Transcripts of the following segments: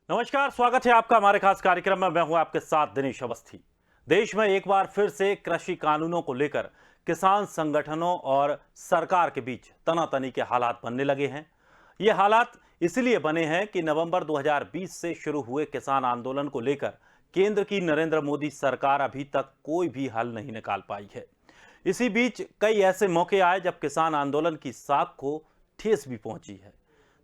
नमस्कार, स्वागत है आपका हमारे खास कार्यक्रम में। मैं हूं आपके साथ दिनेश अवस्थी। देश में एक बार फिर से कृषि कानूनों को लेकर किसान संगठनों और सरकार के बीच तनातनी के हालात बनने लगे हैं। ये हालात इसलिए बने हैं कि नवंबर 2020 से शुरू हुए किसान आंदोलन को लेकर केंद्र की नरेंद्र मोदी सरकार अभी तक कोई भी हल नहीं निकाल पाई है। इसी बीच कई ऐसे मौके आए जब किसान आंदोलन की साख को ठेस भी पहुंची है।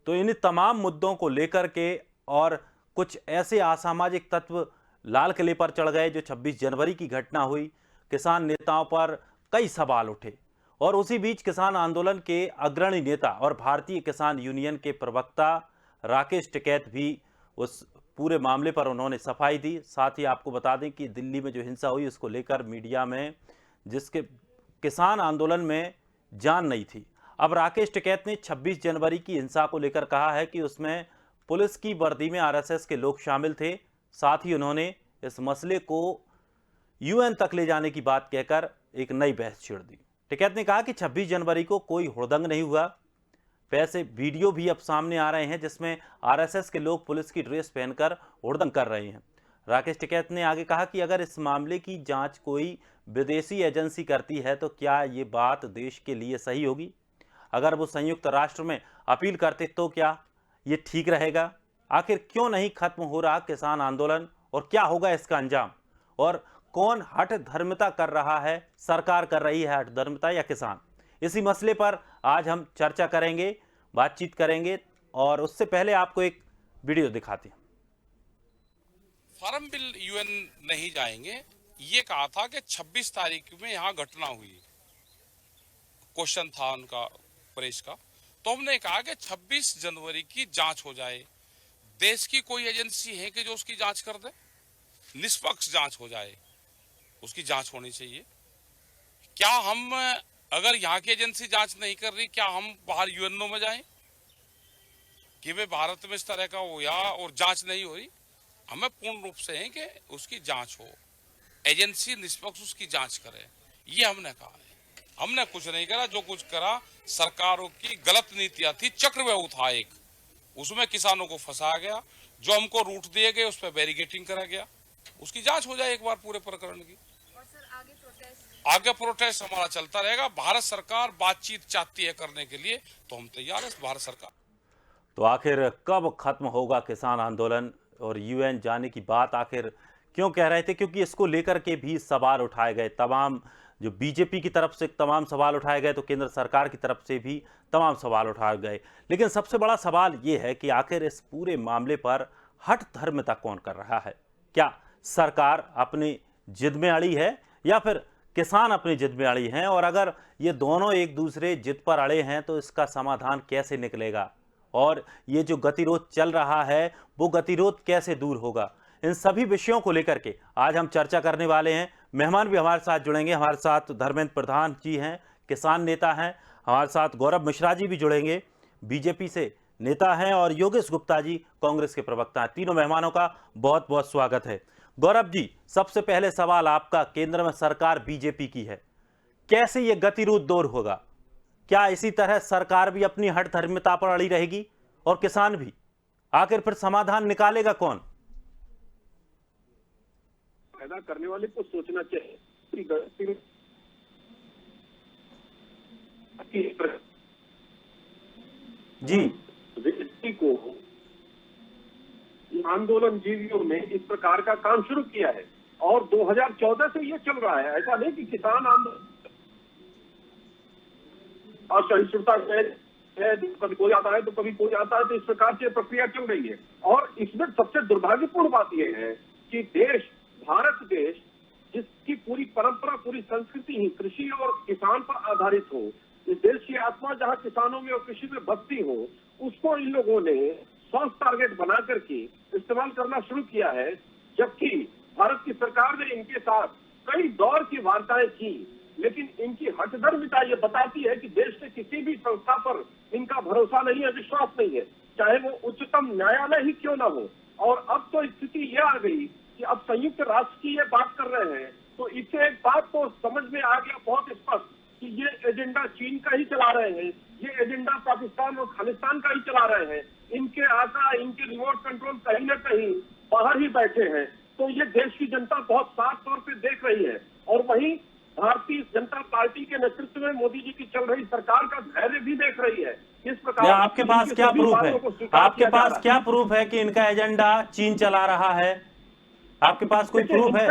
तो इन तमाम मुद्दों को लेकर के और कुछ ऐसे असामाजिक तत्व लाल किले पर चढ़ गए जो 26 जनवरी की घटना हुई, किसान नेताओं पर कई सवाल उठे। और उसी बीच किसान आंदोलन के अग्रणी नेता और भारतीय किसान यूनियन के प्रवक्ता राकेश टिकैत भी उस पूरे मामले पर उन्होंने सफाई दी। साथ ही आपको बता दें कि दिल्ली में जो हिंसा हुई उसको लेकर मीडिया में जिसके किसान आंदोलन में जान नहीं थी, अब राकेश टिकैत ने 26 जनवरी की हिंसा को लेकर कहा है कि उसमें पुलिस की वर्दी में आरएसएस के लोग शामिल थे। साथ ही उन्होंने इस मसले को यूएन तक ले जाने की बात कहकर एक नई बहस छेड़ दी। टिकैत ने कहा कि 26 जनवरी को कोई हुड़दंग नहीं हुआ। वैसे वीडियो भी अब सामने आ रहे हैं जिसमें आरएसएस के लोग पुलिस की ड्रेस पहनकर हुड़दंग कर रहे हैं। राकेश टिकैत ने आगे कहा कि अगर इस मामले की जांच कोई विदेशी एजेंसी करती है तो क्या ये बात देश के लिए सही होगी? अगर वो संयुक्त राष्ट्र में अपील करते तो क्या ये ठीक रहेगा? आखिर क्यों नहीं खत्म हो रहा किसान आंदोलन और क्या होगा इसका अंजाम? और कौन हठ धर्मिता कर रहा है, सरकार कर रही है हठ धर्मिता या किसान? इसी मसले पर आज हम चर्चा करेंगे, बातचीत करेंगे। और उससे पहले आपको एक वीडियो दिखाते हैं। फार्म बिल यूएन नहीं जाएंगे, ये कहा था कि 26 तारीख में यहाँ घटना हुई। क्वेश्चन था उनका प्रेस का, तो हमने कहा कि 26 जनवरी की जांच हो जाए। देश की कोई एजेंसी है कि जो उसकी जांच कर दे? निष्पक्ष जांच हो जाए, उसकी जांच होनी चाहिए। क्या हम, अगर यहाँ की एजेंसी जांच नहीं कर रही, क्या हम बाहर यूएनओ में जाएं कि वे भारत में इस तरह का हो या और जांच नहीं हो रही? हमें पूर्ण रूप से है कि उसकी जांच हो, एजेंसी निष्पक्ष उसकी जांच करे, ये हमने कहा है। हमने कुछ नहीं करा, जो कुछ करा सरकारों की गलत नीतियां थी, चक्रव्यूह था एक, उसमें किसानों को फंसाया गया। जो हमको रूट दिए गए उस पर बैरिकेटिंग करा गया। उसकी जांच हो जाए एक बार पूरे प्रकरण की। और सर आगे प्रोटेस्ट हमारा चलता रहेगा। भारत सरकार बातचीत चाहती है करने के लिए, तो हम तैयार है। भारत सरकार तो आखिर कब खत्म होगा किसान आंदोलन और यूएन जाने की बात आखिर क्यों कह रहे थे? क्योंकि इसको लेकर के भी सवाल उठाए गए। तमाम जो बीजेपी की तरफ से तमाम सवाल उठाए गए तो केंद्र सरकार की तरफ से भी तमाम सवाल उठाए गए। लेकिन सबसे बड़ा सवाल ये है कि आखिर इस पूरे मामले पर हठ धर्मिता कौन कर रहा है? क्या सरकार अपनी जिद में अड़ी है या फिर किसान अपनी जिद में अड़ी हैं? और अगर ये दोनों एक दूसरे जिद पर अड़े हैं तो इसका समाधान कैसे निकलेगा? और ये जो गतिरोध चल रहा है वो गतिरोध कैसे दूर होगा? इन सभी विषयों को लेकर के आज हम चर्चा करने वाले हैं। मेहमान भी हमारे साथ जुड़ेंगे। हमारे साथ धर्मेंद्र प्रधान जी हैं, किसान नेता हैं। हमारे साथ गौरव मिश्रा जी भी जुड़ेंगे, बीजेपी से नेता हैं। और योगेश गुप्ता जी कांग्रेस के प्रवक्ता हैं। तीनों मेहमानों का बहुत बहुत स्वागत है। गौरव जी, सबसे पहले सवाल आपका, केंद्र में सरकार बीजेपी की है, कैसे ये गतिरोध दूर होगा? क्या इसी तरह सरकार भी अपनी हठ धर्मिता पर अड़ी रहेगी और किसान भी? आखिर फिर समाधान निकालेगा कौन? पैदा करने वाले को सोचना चाहिए कि गलती जी, व्यक्ति को आंदोलन जीवियों ने इस प्रकार का काम शुरू किया है और 2014 से ये चल रहा है। ऐसा नहीं कि किसान आंदोलन असहिष्णुता है, कभी कोई आता है तो कभी कोई आता है, तो इस प्रकार से प्रक्रिया चल रही है। और इसमें सबसे दुर्भाग्यपूर्ण बात यह है कि देश, भारत देश, जिसकी पूरी परंपरा, पूरी संस्कृति ही कृषि और किसान पर आधारित हो, इस देश की आत्मा जहां किसानों में और कृषि में बसती हो, उसको इन लोगों ने सॉफ्ट टारगेट बना करके इस्तेमाल करना शुरू किया है। जबकि भारत की सरकार ने इनके साथ कई दौर की वार्ताएं की, लेकिन इनकी हठधर्मिता ये बताती है कि देश के किसी भी संस्था पर इनका भरोसा नहीं है, विश्वास नहीं है, चाहे वो उच्चतम न्यायालय ही क्यों ना हो। और अब तो स्थिति ये आ गई कि अब संयुक्त राष्ट्र की ये बात कर रहे हैं, तो इससे एक बात तो समझ में आ गया बहुत स्पष्ट कि ये एजेंडा चीन का ही चला रहे हैं, ये एजेंडा पाकिस्तान और खालिस्तान का ही चला रहे हैं। इनके आका, इनके रिमोट कंट्रोल कहीं ना कहीं बाहर ही बैठे हैं। तो ये देश की जनता बहुत साफ तौर पे देख रही है। और वहीं भारतीय जनता पार्टी के नेतृत्व में मोदी जी की चल रही सरकार का धैर्य भी देख रही है। इस प्रकार आपके पास क्या प्रूफ है? आपके पास क्या प्रूफ है कि इनका एजेंडा चीन चला रहा है? आपके पास कोई प्रूफ है?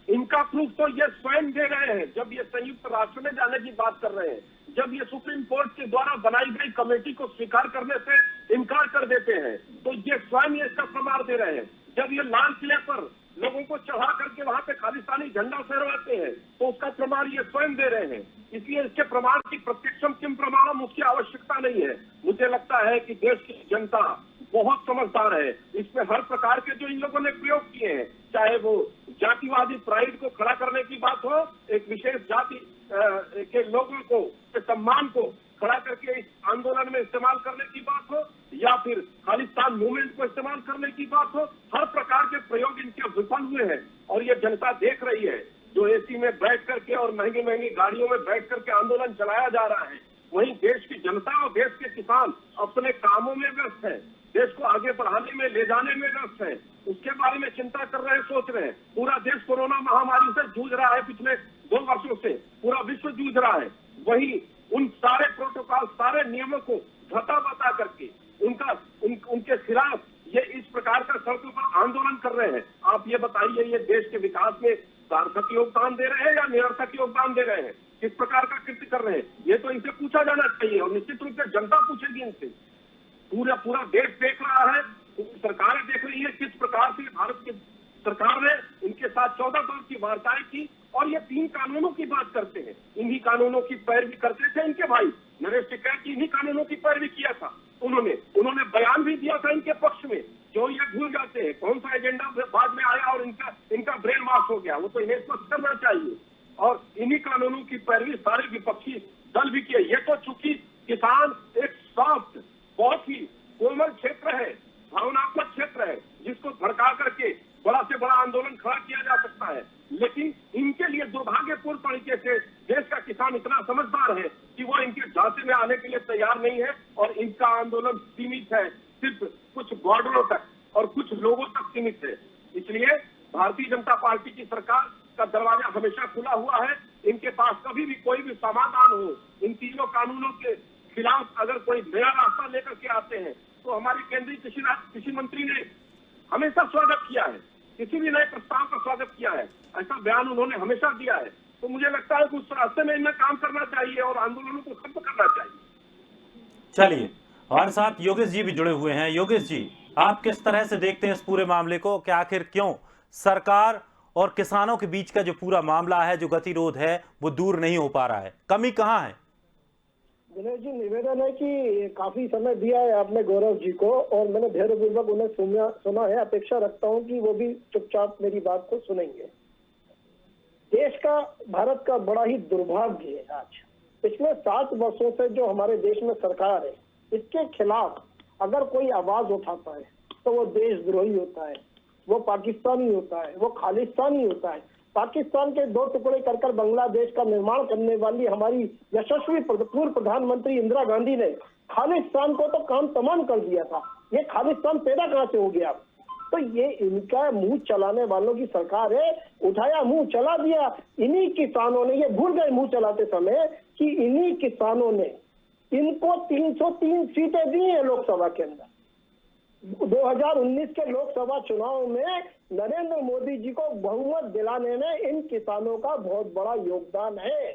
इनका प्रूफ तो ये स्वयं दे रहे हैं। जब ये संयुक्त राष्ट्र में जाने की बात कर रहे हैं, जब ये सुप्रीम कोर्ट के द्वारा बनाई गई कमेटी को स्वीकार करने से इनकार कर देते हैं, तो ये स्वयं इसका प्रमाण दे रहे हैं। जब ये लाल किले पर लोगों को चढ़ा करके वहां पे खालिस्तानी झंडा फहराते हैं, तो उसका प्रमाण ये स्वयं दे रहे हैं। इसलिए इसके प्रमाण की प्रत्यक्षम किम प्रमाणम उसकी आवश्यकता नहीं है। मुझे लगता है कि देश की जनता बहुत समझदार है। इसमें हर प्रकार के जो इन लोगों ने प्रयोग किए हैं, चाहे वो जातिवादी प्राइड को खड़ा करने की बात हो, एक विशेष जाति के लोगों को, के सम्मान को खड़ा करके इस आंदोलन में इस्तेमाल करने की बात हो, या फिर खालिस्तान मूवमेंट को इस्तेमाल करने की बात हो, हर प्रकार के प्रयोग इनके विफल हुए हैं। और ये जनता देख रही है। जो एसी में बैठ करके और महंगी महंगी गाड़ियों में बैठ करके आंदोलन चलाया जा रहा है, वहीं देश की जनता और देश के किसान अपने कामों में व्यस्त है, देश को आगे बढ़ाने में, ले जाने में व्यस्त है। उसके बारे में चिंता कर रहे हैं, सोच रहे हैं। पूरा देश कोरोना महामारी से जूझ रहा है। पिछले 2 वर्षों से पूरा विश्व जूझ रहा है। वहीं उन सारे प्रोटोकॉल, सारे नियमों को घटा बता करके उनके खिलाफ ये इस प्रकार का सड़कों पर आंदोलन कर रहे हैं। आप ये बताइए, ये देश के विकास में सार्थक योगदान दे रहे हैं या निरर्थक योगदान दे रहे हैं? किस प्रकार का कृत्य कर रहे हैं? ये तो इनसे पूछा जाना चाहिए, और निश्चित रूप से जनता पूछेगी इनसे। पूरा देश देख रहा है, सरकारें देख रही है किस प्रकार से भारत की सरकार ने इनके साथ 14 दौर की वार्ताएं की। और ये 3 कानूनों की बात करते हैं। इन्हीं कानूनों की पैरवी करते थे इनके भाई नरेश टिकैत की, इन्हीं कानूनों की पैरवी किया था उन्होंने बयान भी दिया था इनके पक्ष में। जो ये भूल जाते हैं कौन सा एजेंडा बाद में आया और इनका ब्रेन वॉश हो गया, वो तो इन्हें स्पष्ट करना चाहिए। और इन्हीं कानूनों की पैरवी सारे विपक्षी दल भी किए। ये तो चूंकि किसान एक सॉफ्ट, बहुत ही कोमल क्षेत्र है, भावनात्मक क्षेत्र है, जिसको भड़का करके बड़ा से बड़ा आंदोलन खड़ा किया जा सकता है। लेकिन इनके लिए दुर्भाग्यपूर्ण तरीके से देश का किसान इतना समझदार है कि वो इनके झांसे में आने के लिए तैयार नहीं है। और इनका आंदोलन सीमित है सिर्फ कुछ बॉर्डरों तक और कुछ लोगों तक सीमित है। इसलिए भारतीय जनता पार्टी की सरकार का दरवाजा हमेशा खुला हुआ है। इनके पास कभी भी कोई भी समाधान हो, इन तीनों कानूनों के खिलाफ अगर कोई नया रास्ता लेकर के आते हैं, तो हमारे केंद्रीय कृषि मंत्री ने हमेशा स्वागत किया है। किसी भी नए प्रस्ताव का स्वागत किया है, ऐसा बयान उन्होंने हमेशा दिया है। तो मुझे लगता है कि उस रास्ते में इन्हें काम करना चाहिए और आंदोलनों को खत्म करना चाहिए। चलिए, हमारे साथ योगेश जी भी जुड़े हुए हैं। योगेश जी, आप किस तरह से देखते हैं इस पूरे मामले को कि आखिर क्यों सरकार और किसानों के बीच का जो पूरा मामला है, जो गतिरोध है, वो दूर नहीं हो पा रहा है? कमी कहाँ है? दिनेश जी, निवेदन है कि काफी समय दिया है आपने गौरव जी को, और मैंने धैर्यपूर्वक उन्हें सुना है। अपेक्षा रखता हूं कि वो भी चुपचाप मेरी बात को सुनेंगे। देश का, भारत का बड़ा ही दुर्भाग्य है आज। पिछले 7 वर्षों से जो हमारे देश में सरकार है, इसके खिलाफ अगर कोई आवाज उठाता है तो वो देशद्रोही होता है, वो पाकिस्तानी होता है, वो खालिस्तानी होता है। पाकिस्तान के 2 टुकड़े कर बांग्लादेश का निर्माण करने वाली हमारी यशस्वी पूर्व प्रधानमंत्री इंदिरा गांधी ने खालिस्तान को तो काम तमाम कर दिया था। ये खालिस्तान पैदा कहां से हो गया? तो ये इनका मुंह चलाने वालों की सरकार है। उठाया, मुंह चला दिया। इन्हीं किसानों ने, ये भूल गए मुंह चलाते समय कि इन्हीं किसानों ने इनको 303 सीटें दी है लोकसभा के अंदर। 2019 के लोकसभा चुनाव में नरेंद्र मोदी जी को बहुमत दिलाने में इन किसानों का बहुत बड़ा योगदान है।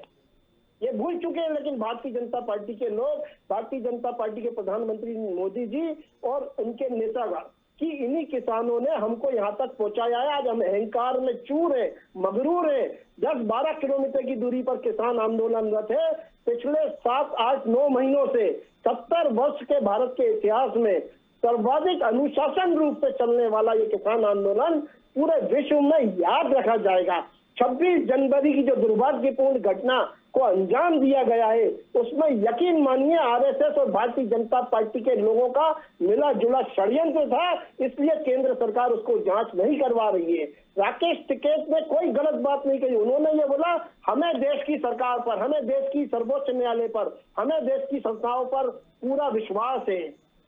ये भूल चुके हैं लेकिन भारतीय जनता पार्टी के लोग, भारतीय जनता पार्टी के प्रधानमंत्री मोदी जी और उनके नेतागण, कि इन्हीं किसानों ने हमको यहाँ तक पहुंचाया है। आज हम अहंकार में चूर है, मगरूर है। 10-12 किलोमीटर की दूरी पर किसान आंदोलनरत है। पिछले 7, 8, 9 महीनों से 70 वर्ष के भारत के इतिहास में सर्वाधिक अनुशासन रूप से चलने वाला ये किसान आंदोलन पूरे विश्व में याद रखा जाएगा। 26 जनवरी की जो दुर्भाग्यपूर्ण घटना को अंजाम दिया गया है, उसमें यकीन मानिए आरएसएस और भारतीय जनता पार्टी के लोगों का मिला जुला षड्यंत्र था। इसलिए केंद्र सरकार उसको जांच नहीं करवा रही है। राकेश टिकैत ने कोई गलत बात नहीं कही। उन्होंने ये बोला, हमें देश की सरकार पर, हमें देश की सर्वोच्च न्यायालय पर, हमें देश की संस्थाओं पर पूरा विश्वास है।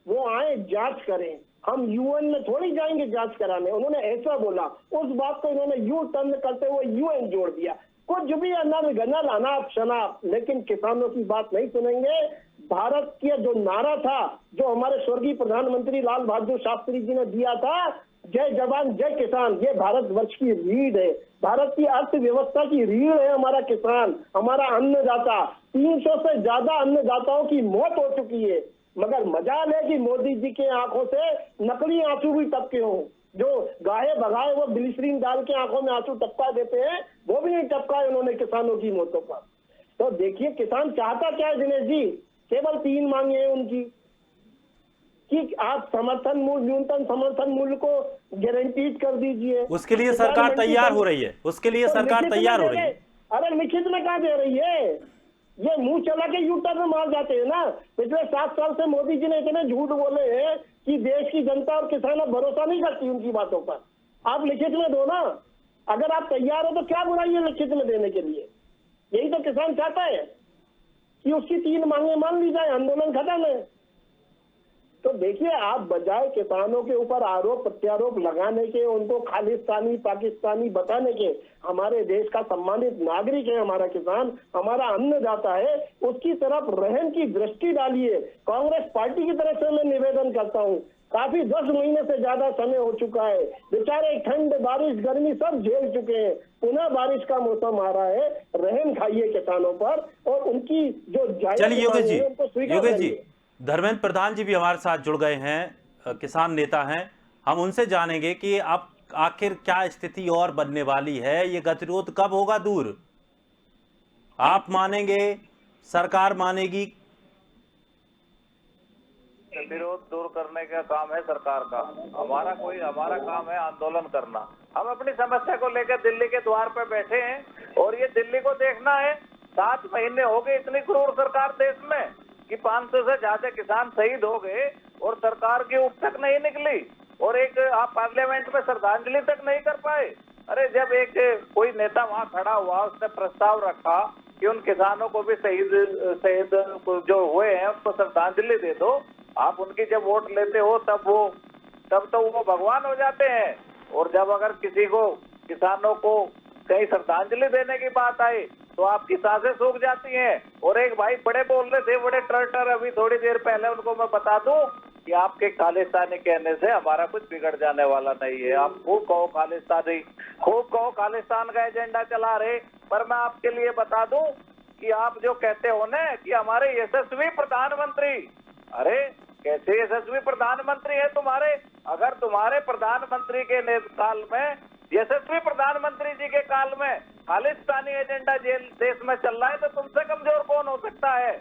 वो आए जांच करें, हम यूएन में थोड़ी जाएंगे जांच कराने। उन्होंने ऐसा बोला, उस बात को इन्होंने यू टर्न करते हुए यूएन जोड़ दिया। कुछ भी अनल गनल अनाप शनाप, लेकिन किसानों की बात नहीं सुनेंगे। भारत के जो नारा था, जो हमारे स्वर्गीय प्रधानमंत्री लाल बहादुर शास्त्री जी ने दिया था, जय जवान जय किसान, ये भारतवर्ष की रीढ़ है, भारत की अर्थव्यवस्था की रीढ़ है हमारा किसान, हमारा अन्नदाता। 300 से ज्यादा अन्नदाताओं की मौत हो चुकी है, मगर मजाल है कि मोदी जी के आंखों से नकली आंसू भी टपके हों। जो गाहे भगाए वो ग्लिसरीन डाल के आंखों में आंसू टपका देते हैं, वो भी नहीं टपकाए उन्होंने किसानों की मौतों पर। तो देखिए किसान चाहता क्या है दिनेश जी, केवल 3 मांगे हैं उनकी कि आप समर्थन मूल्य, न्यूनतम समर्थन मूल्य को गारंटीड कर दीजिए। उसके लिए सरकार तैयार हो रही है, उसके लिए सरकार तैयार हो रही है। अरे लिखित में कहा दे रही है, ये मुंह चला के यू टर्न मार जाते हैं ना। पिछले 7 साल से मोदी जी ने इतने झूठ बोले हैं कि देश की जनता और किसान अब भरोसा नहीं करती उनकी बातों पर। आप लिखित में दो ना, अगर आप तैयार हो तो क्या बुराई है लिखित में देने के लिए। यही तो किसान चाहता है कि उसकी 3 मांगे मान ली जाए, आंदोलन खत्म है। तो देखिए, आप बजाय किसानों के ऊपर आरोप प्रत्यारोप लगाने के, उनको खालिस्तानी पाकिस्तानी बताने के, हमारे देश का सम्मानित नागरिक है हमारा किसान, हमारा अन्नदाता है, उसकी तरफ रहम की दृष्टि डालिए। कांग्रेस पार्टी की तरफ से मैं निवेदन करता हूँ, काफी 10 महीने से ज्यादा समय हो चुका है, बेचारे ठंड बारिश गर्मी सब झेल चुके हैं, पुनः बारिश का मौसम आ रहा है, रहम खाइए किसानों पर और उनकी जो चलिए योगेश जी, उनको स्वीकार योगेश जी, करिए। धर्मेंद्र प्रधान जी भी हमारे साथ जुड़ गए हैं, किसान नेता हैं। हम उनसे जानेंगे कि अब आखिर क्या स्थिति और बनने वाली है, ये गतिरोध कब होगा दूर? आप मानेंगे, सरकार मानेगी? विरोध दूर करने का काम है सरकार का, हमारा काम है आंदोलन करना। हम अपनी समस्या को लेकर दिल्ली के द्वार पर बैठे हैं और ये दिल्ली को देखना है। 7 महीने हो गए इतनी क्रूर सरकार देश में कि 500 से ज्यादा किसान शहीद हो गए और सरकार की उठ तक नहीं निकली और एक आप पार्लियामेंट में श्रद्धांजलि तक नहीं कर पाए। अरे जब एक कोई नेता वहां खड़ा हुआ, उसने प्रस्ताव रखा कि उन किसानों को भी शहीद जो हुए हैं उनको श्रद्धांजलि दे दो। आप उनकी जब वोट लेते हो तब तो वो भगवान हो जाते हैं, और जब अगर किसी को किसानों को कहीं श्रद्धांजलि देने की बात आई तो आपकी सांसें सूख जाती हैं। और एक भाई बड़े बोल रहे थे, बड़े ट्रटर, अभी थोड़ी देर पहले उनको मैं बता दूं कि आपके खालिस्तानी कहने से हमारा कुछ बिगड़ जाने वाला नहीं है। आप खूब कहो खालिस्तानी, खूब कहो खालिस्तान का एजेंडा चला रहे, पर मैं आपके लिए बता दूं कि आप जो कहते हो ना कि हमारे यशस्वी प्रधानमंत्री, अरे कैसे यशस्वी प्रधानमंत्री है तुम्हारे? अगर तुम्हारे प्रधानमंत्री के काल में, यशस्वी प्रधानमंत्री जी के काल में खालिस्तानी एजेंडा देश में चल रहा है तो तुमसे कमजोर कौन हो सकता है?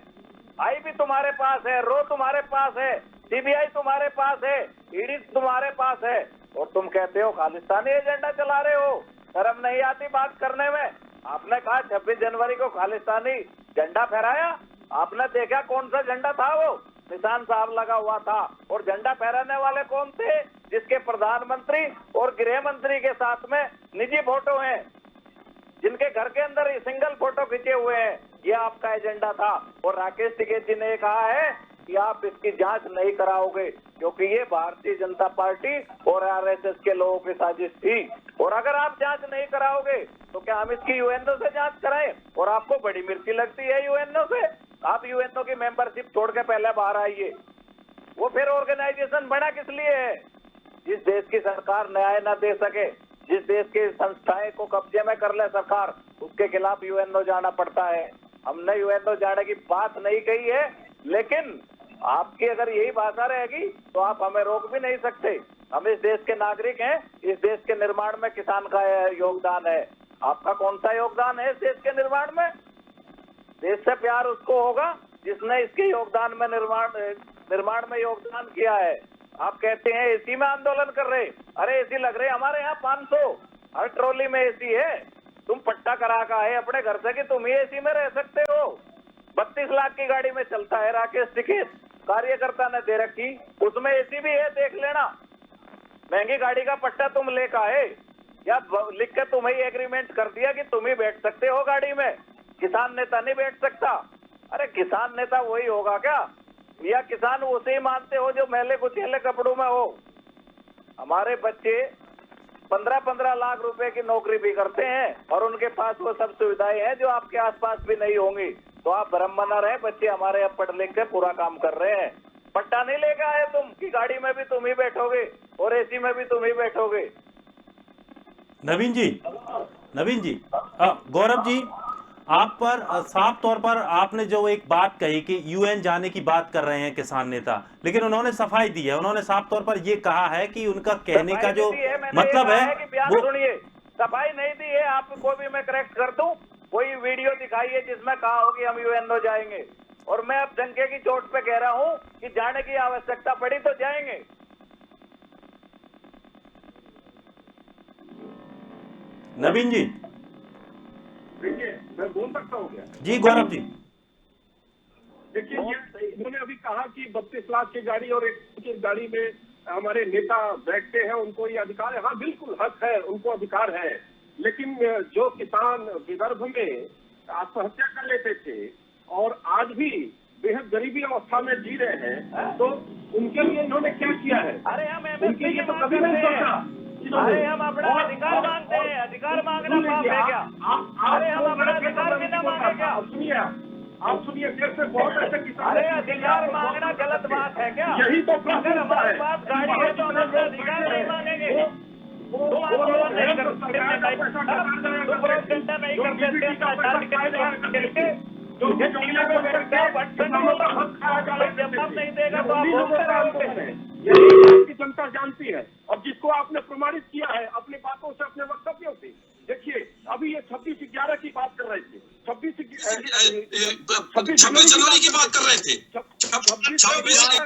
आई भी तुम्हारे पास है, रो तुम्हारे पास है, सीबीआई तुम्हारे पास है, ईडी तुम्हारे पास है, और तुम कहते हो खालिस्तानी एजेंडा चला रहे हो। शर्म नहीं आती बात करने में? आपने कहा 26 जनवरी को खालिस्तानी झंडा फहराया, आपने देखा कौन सा झंडा था? वो निशान साहब लगा हुआ था। और झंडा फहराने वाले कौन थे? जिसके प्रधानमंत्री और गृह मंत्री के साथ में निजी फोटो हैं, जिनके घर के अंदर सिंगल फोटो खींचे हुए हैं। ये आपका एजेंडा था। और राकेश टिकैत जी ने कहा है कि आप इसकी जांच नहीं कराओगे क्योंकि ये भारतीय जनता पार्टी और आरएसएस के लोगों की साजिश थी। और अगर आप जांच नहीं कराओगे तो क्या हम इसकी यूएनओ से जांच कराएं? और आपको बड़ी मिर्ची लगती है यूएनओ से? आप यूएनओ की मेंबरशिप छोड़ के पहले बाहर आइए। वो फिर ऑर्गेनाइजेशन बना किस लिए है? जिस देश की सरकार न्याय न दे सके, जिस देश की संस्थाएं को कब्जे में कर ले सरकार, उसके खिलाफ यूएनओ जाना पड़ता है। हमने यूएनओ जाने की बात नहीं कही है, लेकिन आपकी अगर यही भाषा रहेगी तो आप हमें रोक भी नहीं सकते। हम इस देश के नागरिक हैं, इस देश के निर्माण में किसान का योगदान है। आपका कौन सा योगदान है इस देश के निर्माण में? देश से प्यार उसको होगा जिसने इसके योगदान में निर्माण में योगदान किया है। आप कहते हैं एसी में आंदोलन कर रहे, अरे एसी लग रहे हमारे यहाँ 500, हर ट्रॉली में एसी है। तुम पट्टा करा का है अपने घर से कि तुम ही एसी में रह सकते हो। 32 लाख की गाड़ी में चलता है राकेश टिकैत, कार्यकर्ता ने दे रखी, उसमें एसी भी है, देख लेना। महंगी गाड़ी का पट्टा तुम लेकर आए या लिख के तुम्हें एग्रीमेंट कर दिया कि तुम ही बैठ सकते हो गाड़ी में, किसान नेता नहीं बैठ सकता। अरे किसान नेता वही होगा क्या या किसान उसे ही मानते हो जो मैले कुचेले कपड़ों में हो? हमारे बच्चे 15-15 लाख रुपए की नौकरी भी करते हैं और उनके पास वो सब सुविधाएं हैं जो आपके आसपास भी नहीं होंगी। तो आप भ्रम बना रहे, बच्चे हमारे अब पढ़ लिख के पूरा काम कर रहे हैं। पट्टा नहीं लेके आए तुम कि गाड़ी में भी तुम ही बैठोगे और एसी में भी तुम ही बैठोगे। नवीन जी, गौरव जी, आप पर साफ तौर पर आपने जो एक बात कही कि यूएन जाने की बात कर रहे हैं किसान नेता, लेकिन उन्होंने सफाई दी है। उन्होंने साफ तौर पर ये कहा है कि उनका कहने का जो मतलब है वो सुनिए, सफाई नहीं दी है। आपको भी मैं करेक्ट कर दूं, कोई वीडियो दिखाइए जिसमें कहा हो कि हम यूएनओ जाएंगे। और मैं अब डंके की चोट पे कह रहा हूं कि जाने की आवश्यकता पड़ी तो जाएंगे। नवीन जी, देखिए, मैं बोल सकता हूँ क्या? जी गौरव जी, देखिए, उन्होंने अभी कहा कि 32 लाख की गाड़ी और एक गाड़ी में हमारे नेता बैठते हैं, उनको ये अधिकार है। हाँ, बिल्कुल हक है, उनको अधिकार है। लेकिन जो किसान विदर्भ में आत्महत्या कर लेते थे और आज भी बेहद गरीबी अवस्था में जी रहे हैं, तो उनके लिए इन्होंने क्या किया है? अरे हम उनके लिए तो कभी नहीं सोचा। अरे हम अपना अधिकार मांगते हैं, अधिकार मांगना पाप है क्या? अरे हम अपना अधिकार बिना मांगे क्या? आप सुनिए, फिर से बहुत ऐसे किसान, अरे अधिकार मांगना गलत बात है क्या? यही तो अगर हमारे पास गाड़ी है तो हम अपना अधिकार नहीं मांगेंगे। तुम आंदोलन नहीं कर सकते, नहीं करते, जब नहीं देगा तो आप बोलते रहोगे। यही की जनता जानती है और जिसको आपने प्रमाणित किया है अपनी बातों से, अपने वक्तव्यों से। देखिए, अभी ये 26/11 की बात कर रहे थे, 26 जनवरी की बात कर रहे थे। 26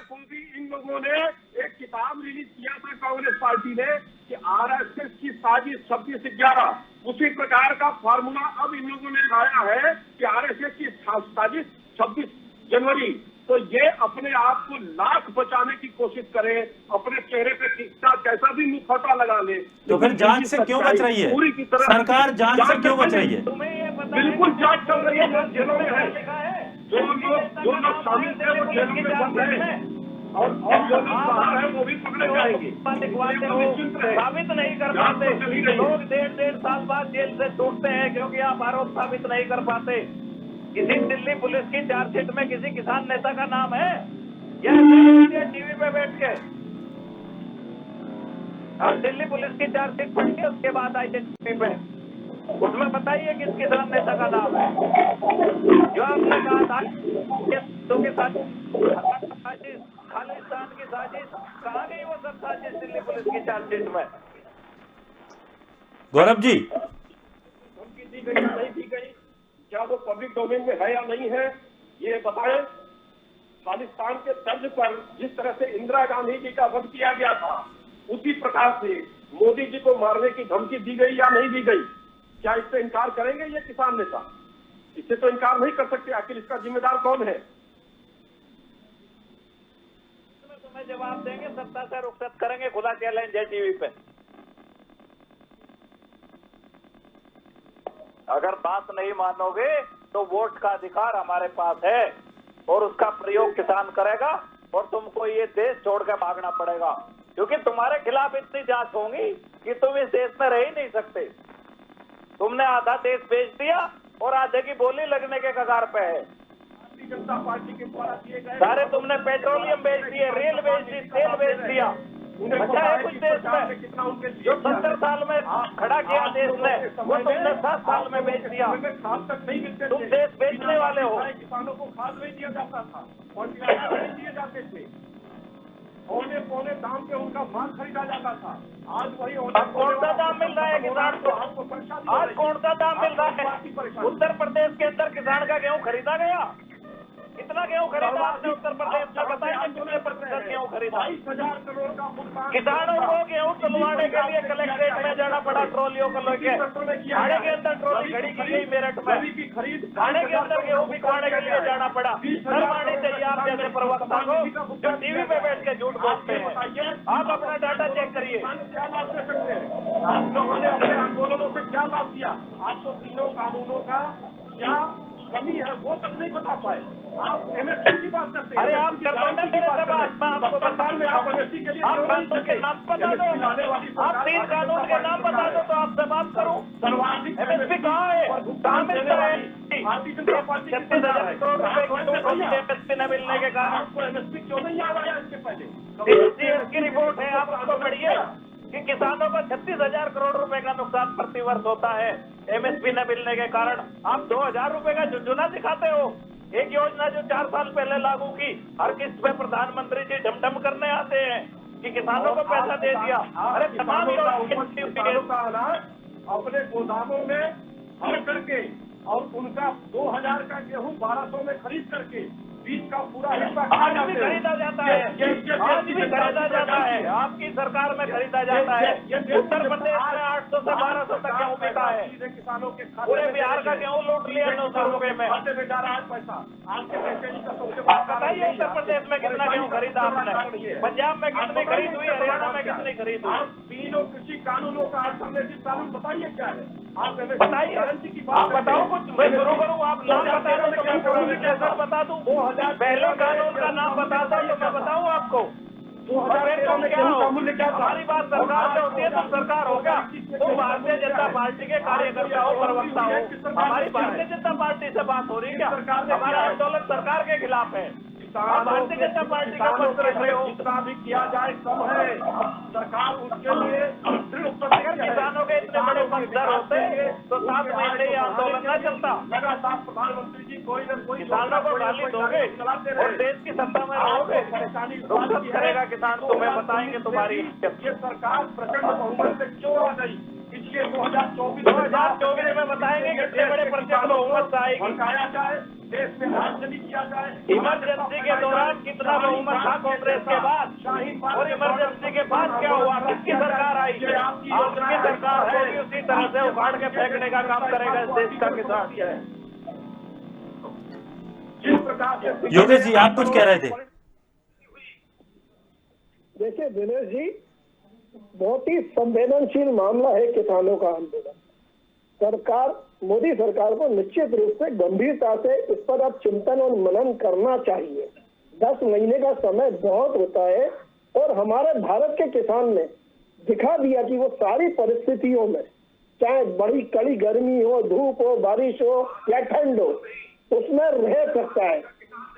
को भी इन लोगों ने एक किताब रिलीज किया था कांग्रेस पार्टी ने कि आरएसएस की साजिश 26/11। उसी प्रकार का फार्मूला अब इन लोगों ने लाया है कि आरएसएस की साजिश 26 जनवरी। तो ये अपने आप को लाख बचाने की कोशिश करे, अपने चेहरे पे कैसा भी मुखौटा लगा ले, तो फिर जांच से क्यों बच रही है? पूरी की तरह सरकार जांच से क्यों बच रही है? बिल्कुल जांच चल रही है, जेलों में है। जो लोग शामिल थे वो जेलों में बंद है और जो लोग बाहर है वो भी पकड़े जाएंगे। साबित नहीं कर पाते लोग, 1.5 साल बाद जेल से छूटते हैं क्योंकि आप आरोप साबित नहीं कर पाते। किसी दिल्ली पुलिस की चार्जशीट में किसी किसान नेता का नाम है? या टीवी पे बैठ के और दिल्ली पुलिस की चार्जशीट पढ़ के उसके बाद आई टीवी पे, उसमें बताइए किस किसान नेता का नाम है जो आपने कहा था के साथ साजिश, खालिस्तान की साजिश। कहाँ गई वो सब साजिश दिल्ली पुलिस की चार्जशीट में? गौरव जी, धमकी दी गई नहीं दी गई, क्या वो पब्लिक डोमेन में है या नहीं है, ये बताएं। खालिस्तान के तर्ज पर जिस तरह से इंदिरा गांधी जी का वध किया गया था, उसी प्रकार से मोदी जी को मारने की धमकी दी गई या नहीं दी गई, क्या इससे इनकार करेंगे ये किसान नेता? इससे तो इनकार नहीं कर सकते। आखिर इसका जिम्मेदार कौन है? तुम्हें जवाब देंगे, सत्ता से रुखसत करेंगे, खुला चैलेंज है टीवी पे। अगर बात नहीं मानोगे तो वोट का अधिकार हमारे पास है और उसका प्रयोग किसान करेगा और तुमको ये देश छोड़ कर भागना पड़ेगा, क्योंकि तुम्हारे खिलाफ इतनी जांच होंगी कि तुम इस देश में रह ही नहीं सकते। तुमने आधा देश बेच दिया और आधे की बोली लगने के कगार पे है। भारतीय जनता पार्टी के द्वारा किए गए सारे तुमने पेट्रोलियम बेच दिए, रेल बेच दी, तेल बेच दिया। अच्छा है कुछ देश में जो 70 साल में खड़ा किया देश ने, वो तुमने 7 साल में बेच दिया। खाद तक नहीं मिलते, तुम देश बेचने वाले हो। किसानों को खाद नहीं दिया जाता था, फर्टिलाइजर नहीं दिए जाते थे, पौने दाम पे उनका माल खरीदा जाता था। आज वही अब कौन सा दाम मिल रहा है किसान को? आज कौन सा दाम मिल रहा है? उत्तर प्रदेश के अंदर किसान का गेहूँ खरीदा गया, कितना गेहूँ खरीदा आपने उत्तर प्रदेश में? बताइए कितने प्रतिशत गेहूँ खरीदा? 22,000 करोड़ का भुगतान किसानों को गेहूँ तुलवाने के लिए कलेक्ट्रेट में जाना पड़ा ट्रॉलियों को लेके। थाने के अंदर ट्रॉली खड़ी की गई मेरठ में, थाने के अंदर गेहूँ बिकवाने के लिए जाना पड़ा। शर्मानी चाहिए आप जैसे प्रवक्ता को जो टीवी पे बैठ के झूठ बोलते हैं। आप अपना डाटा चेक करिए। क्या लाभ दे सकते हैं? आप लोगों ने अपने आंदोलनों से क्या लाभ दिया? आपको तीनों कानूनों का क्या कमी है वो तक नहीं बता पाए। आप एमएसपी की बात करते हैं। अरे आप कर दो ना मेरे से बात, मैं आपको बता में आप एमएसपी के लिए आप कानून के नाम बता दो, आप 3 कानून के नाम बता दो तो आपसे बात करूं। सर्वाधिक एमएसपी कहाँ है, कहाँ मिलता है? भारतीय जनता पार्टी 36,000 करोड़ रुपए की एमएसपी न मिलने के कारण आपको एमएसपी क्यों नहीं याद आया इसके पहले? सीएस की रिपोर्ट है, आप उसको पढ़िए कि किसानों को 36,000 करोड़ रुपए का नुकसान प्रतिवर्ष होता है एमएसपी न मिलने के कारण। आप 2,000 रुपए का झुंझुना दिखाते हो। एक योजना जो 4 साल पहले लागू की, हर किस्त पे प्रधानमंत्री जी ढमढम करने आते हैं कि किसानों को पैसा दे दिया। अरे तमाम किसानों का अनाज अपने गोदामों में भर करके और उनका 2,000 का गेहूं 1,200 में खरीद करके बीज का पूरा हिस्सा आज भी खरीदा जाता है, आज भी खरीदा जाता है, आपकी सरकार में खरीदा जाता है। उत्तर प्रदेश में 800 से 1,200 तक गेहूं बिका है। किसानों के पूरे बिहार का गेहूं लूट लिया 900 रुपए में। खाते में जा रहा है पैसा। आपके पैसे का सबसे आप बताइए उत्तर प्रदेश में कितना गेहूं खरीदा आपने, पंजाब में कितनी खरीद हुई, हरियाणा में कितनी खरीद हुई? आप तीनों कृषि कानूनों का अल्टरनेटिव कानून बताइए क्या है? आप बताइए, आप बताओ कुछ, मैं शुरू करूँ, आप नाम बता दो तो मैं पूरा विश्लेषण बता दूं। पहले कानून का नाम बता दो तो मैं बताऊं आपको। 2013 में गेहूं का मूल्य क्या था? हमारी बात सरकार से होती है तो सरकार होगा, वो भारतीय जनता पार्टी के कार्यकर्ता हो, प्रवक्ता हो। हमारी भारतीय जनता पार्टी से बात हो रही है क्या? हमारा आंदोलन सरकार के खिलाफ है। भारतीय जनता पार्टी का पक्ष रख रहे हो। जितना भी किया जाए कम है। सरकार उसके लिए अगर किसानों के इतने बड़े पक्षधर होते तो 7 महीने ये आंदोलन न चलता। लगातार प्रधानमंत्री जी कोई न कोई किसानों को गाली दोगे और देश की सत्ता में रहोगे, परेशानी रुखसत करेगा किसान, तुम्हें बताएंगे तुम्हारी। ये सरकार प्रचंड बहुमत से क्यों आ गई? पिछले 2024 में बताएंगे कितने बड़े प्रचंड बहुमत से आएगी। भड़काया जाए, देश में राजनीति किया जाए। इमरजेंसी के दौरान कितना बहुमत था कांग्रेस के बाद, और इमरजेंसी के बाद क्या हुआ? किसकी सरकार आई? आपकी सरकार है, उसी तरह से उखाड़ के फेंकने का काम करेगा इस देश का किसान। जिस प्रकार से योगेश जी आप कुछ कह रहे थे। देखिए दिनेश जी, बहुत ही संवेदनशील मामला है किसानों का आंदोलन। सरकार, मोदी सरकार को निश्चित रूप से गंभीरता से इस पर अब चिंतन और मनन करना चाहिए। 10 महीने का समय बहुत होता है और हमारे भारत के किसान ने दिखा दिया कि वो सारी परिस्थितियों में, चाहे बड़ी कड़ी गर्मी हो, धूप हो, बारिश हो या ठंड हो, उसमें रह सकता है,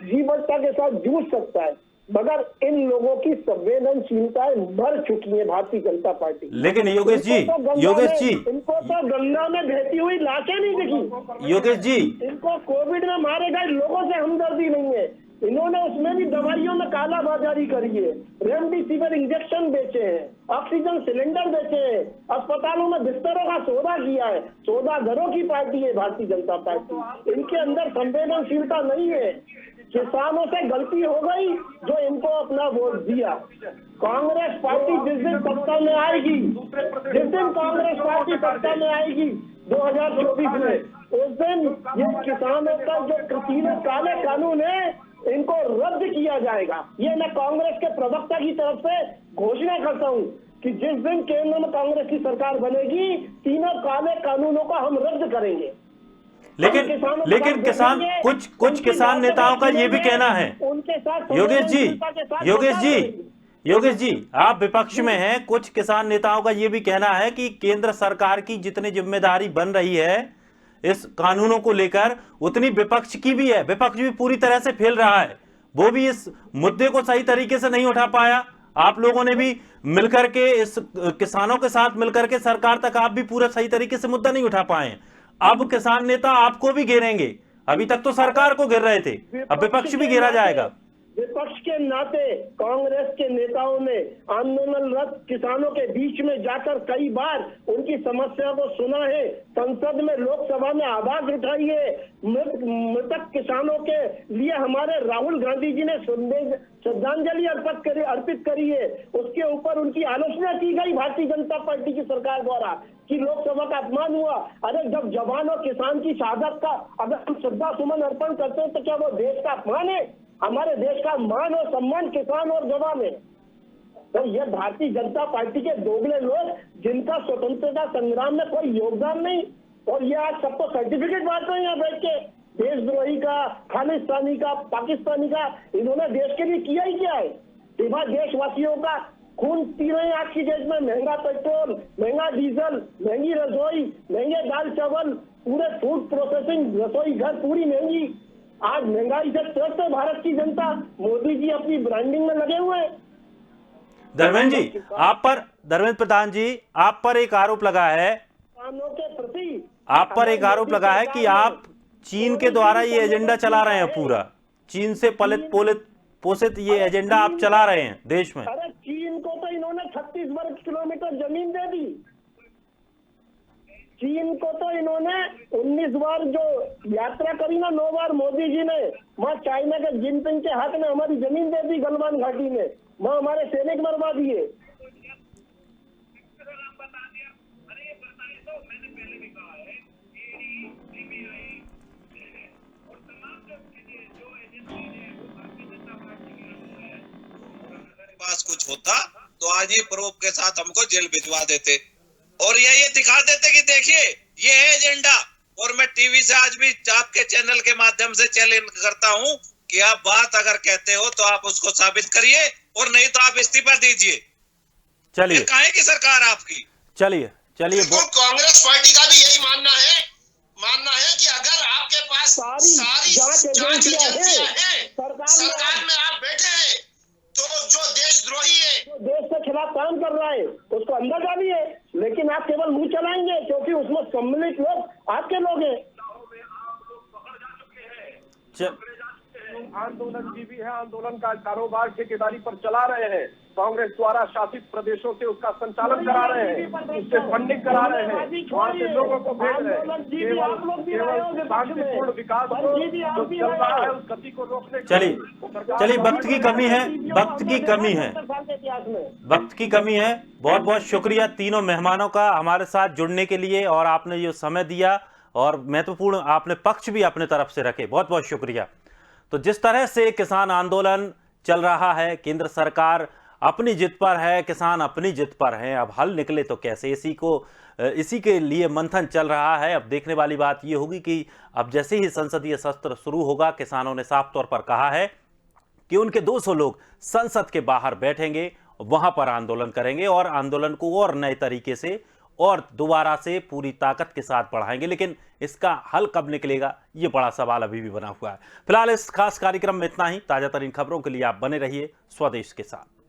जीवटता के साथ जूझ सकता है। मगर इन लोगों की संवेदनशीलताएं मर चुकी है भारतीय जनता पार्टी। लेकिन योगेश जी, इनको तो गंगा में बहती हुई लाशें नहीं दिखी। योगेश जी, इनको कोविड में मारे गए लोगों से हमदर्दी नहीं है। इन्होंने उसमें भी दवाइयों में कालाबाजारी करी है, रेमडेसिविर इंजेक्शन बेचे हैं, ऑक्सीजन सिलेंडर बेचे हैं, अस्पतालों में बिस्तरों का सौदा किया है। सौदागरों की पार्टी है भारतीय जनता पार्टी। इनके अंदर संवेदनशीलता नहीं है। किसानों से गलती हो गई जो इनको अपना वोट दिया। कांग्रेस पार्टी जिस दिन सत्ता में आएगी, जिस दिन कांग्रेस पार्टी सत्ता में आएगी 2024 में, उस दिन ये किसानों का जो 3 काले कानून है इनको रद्द किया जाएगा। ये मैं कांग्रेस के प्रवक्ता की तरफ से घोषणा करता हूँ कि जिस दिन केंद्र में कांग्रेस की सरकार बनेगी, 3 काले कानूनों का हम रद्द करेंगे। लेकिन किसान, कुछ किसान नेताओं का ये भी कहना है, योगेश जी आप विपक्ष में हैं, कुछ किसान नेताओं का ये भी कहना है कि केंद्र सरकार की जितनी जिम्मेदारी बन रही है इस कानूनों को लेकर, उतनी विपक्ष की भी है। विपक्ष भी पूरी तरह से फेल रहा है, वो भी इस मुद्दे को सही तरीके से नहीं उठा पाया। आप लोगों ने भी मिलकर के, इस किसानों के साथ मिलकर के सरकार तक आप भी पूरा सही तरीके से मुद्दा नहीं उठा पाए। अब किसान नेता आपको भी घेरेंगे। अभी तक तो सरकार को घेर रहे थे, अब विपक्ष भी घेरा जाएगा। विपक्ष के नाते कांग्रेस के नेताओं ने आंदोलनरत किसानों के बीच में जाकर कई बार उनकी समस्या को सुना है। संसद में, लोकसभा में आवाज उठाई है। मृतक किसानों के लिए हमारे राहुल गांधी जी ने श्रद्धांजलि अर्पित करी है। उसके ऊपर उनकी आलोचना की गई भारतीय जनता पार्टी की सरकार द्वारा कि लोकसभा का अपमान हुआ। अरे जब जवान और किसान की शहादत का अगर हम श्रद्धा सुमन अर्पण करते हैं तो क्या वो देश का अपमान है? हमारे देश का मान और सम्मान किसान और जवान है। तो ये भारतीय जनता पार्टी के दोगले लोग जिनका स्वतंत्रता संग्राम में कोई योगदान नहीं, और ये आज सबको सर्टिफिकेट बांट रहे हैं यहाँ बैठ के देशद्रोही का, खालिस्तानी का, पाकिस्तानी का, इन्होंने देश के लिए किया ही क्या है? सिवा देशवासियों का खून पी रहे हैं आज की डेट में। महंगा पेट्रोल, महंगा डीजल, महंगी रसोई, महंगे दाल चावल, पूरे फूड प्रोसेसिंग रसोई घर पूरी महंगी। आज महंगाई से त्रस्त है भारत की जनता। मोदी जी अपनी ब्रांडिंग में लगे हुए हैं। धर्मेंद्र जी, धर्मेंद्र प्रधान जी, आप पर एक आरोप लगा है, किसानों के प्रति आप पर एक आरोप लगा है कि आप चीन के द्वारा ये एजेंडा चला रहे हैं, पूरा चीन से पलित पोलित पोषित ये एजेंडा आप चला रहे हैं देश में। अरे चीन को तो इन्होंने 36 वर्ग किलोमीटर जमीन दे दी। चीन को तो इन्होंने 19 बार जो यात्रा करी ना, 9 बार मोदी जी ने, वहां चाइना के जिनपिंग के हाथ में हमारी जमीन दे दी गलवान घाटी में। वहां हमारे सैनिक मरवा दिए। पास कुछ होता तो आज ये प्रूफ के साथ हमको जेल भिजवा देते और ये दिखा देते कि देखिए ये है एजेंडा। और मैं टीवी से आज भी आपके चैनल के माध्यम से चैलेंज करता हूं कि आप बात अगर कहते हो तो आप उसको साबित करिए और नहीं तो आप इस्तीफा दीजिए। चलिए काहे की सरकार आपकी। चलिए कांग्रेस पार्टी का भी यही मानना है कि अगर आपके पास सारी जांच एजेंसियां हैं, सरकार में आप बैठे हैं, तो जो देशद्रोही है, जो देश के खिलाफ काम कर रहा है, उसको अंदर डालिए। लेकिन आप केवल मुंह चलाएंगे क्योंकि उसमें सम्मिलित लोग आपके लोग हैं। आंदोलनजीवी है, आंदोलन का कारोबार ठेकेदारी पर चला रहे हैं। कांग्रेस द्वारा शासित प्रदेशों से उसका संचालन करा रहे हैं, उससे फंडिंग करा रहे हैं, वहाँ से लोगों को भेज रहे हैं। केवल शांतिपूर्ण विकास को जो चल रहा है उस गति को रोकने। चलिए वक्त की कमी है, वक्त की कमी है। बहुत बहुत शुक्रिया तीनों मेहमानों का हमारे साथ जुड़ने के लिए, और आपने जो समय दिया और महत्वपूर्ण आपने पक्ष भी अपने तरफ से रखे, बहुत बहुत शुक्रिया। तो जिस तरह से किसान आंदोलन चल रहा है, केंद्र सरकार अपनी जिद पर है, किसान अपनी जिद पर हैं, अब हल निकले तो कैसे, इसी के लिए मंथन चल रहा है। अब देखने वाली बात यह होगी कि अब जैसे ही संसदीय सत्र शुरू होगा, किसानों ने साफ तौर पर कहा है कि उनके 200 लोग संसद के बाहर बैठेंगे, वहां पर आंदोलन करेंगे और आंदोलन को और नए तरीके से और दोबारा से पूरी ताकत के साथ बढ़ाएंगे। लेकिन इसका हल कब निकलेगा, ये बड़ा सवाल अभी भी बना हुआ है। फिलहाल इस खास कार्यक्रम में इतना ही। ताजा तरीन खबरों के लिए आप बने रहिए स्वदेश के साथ।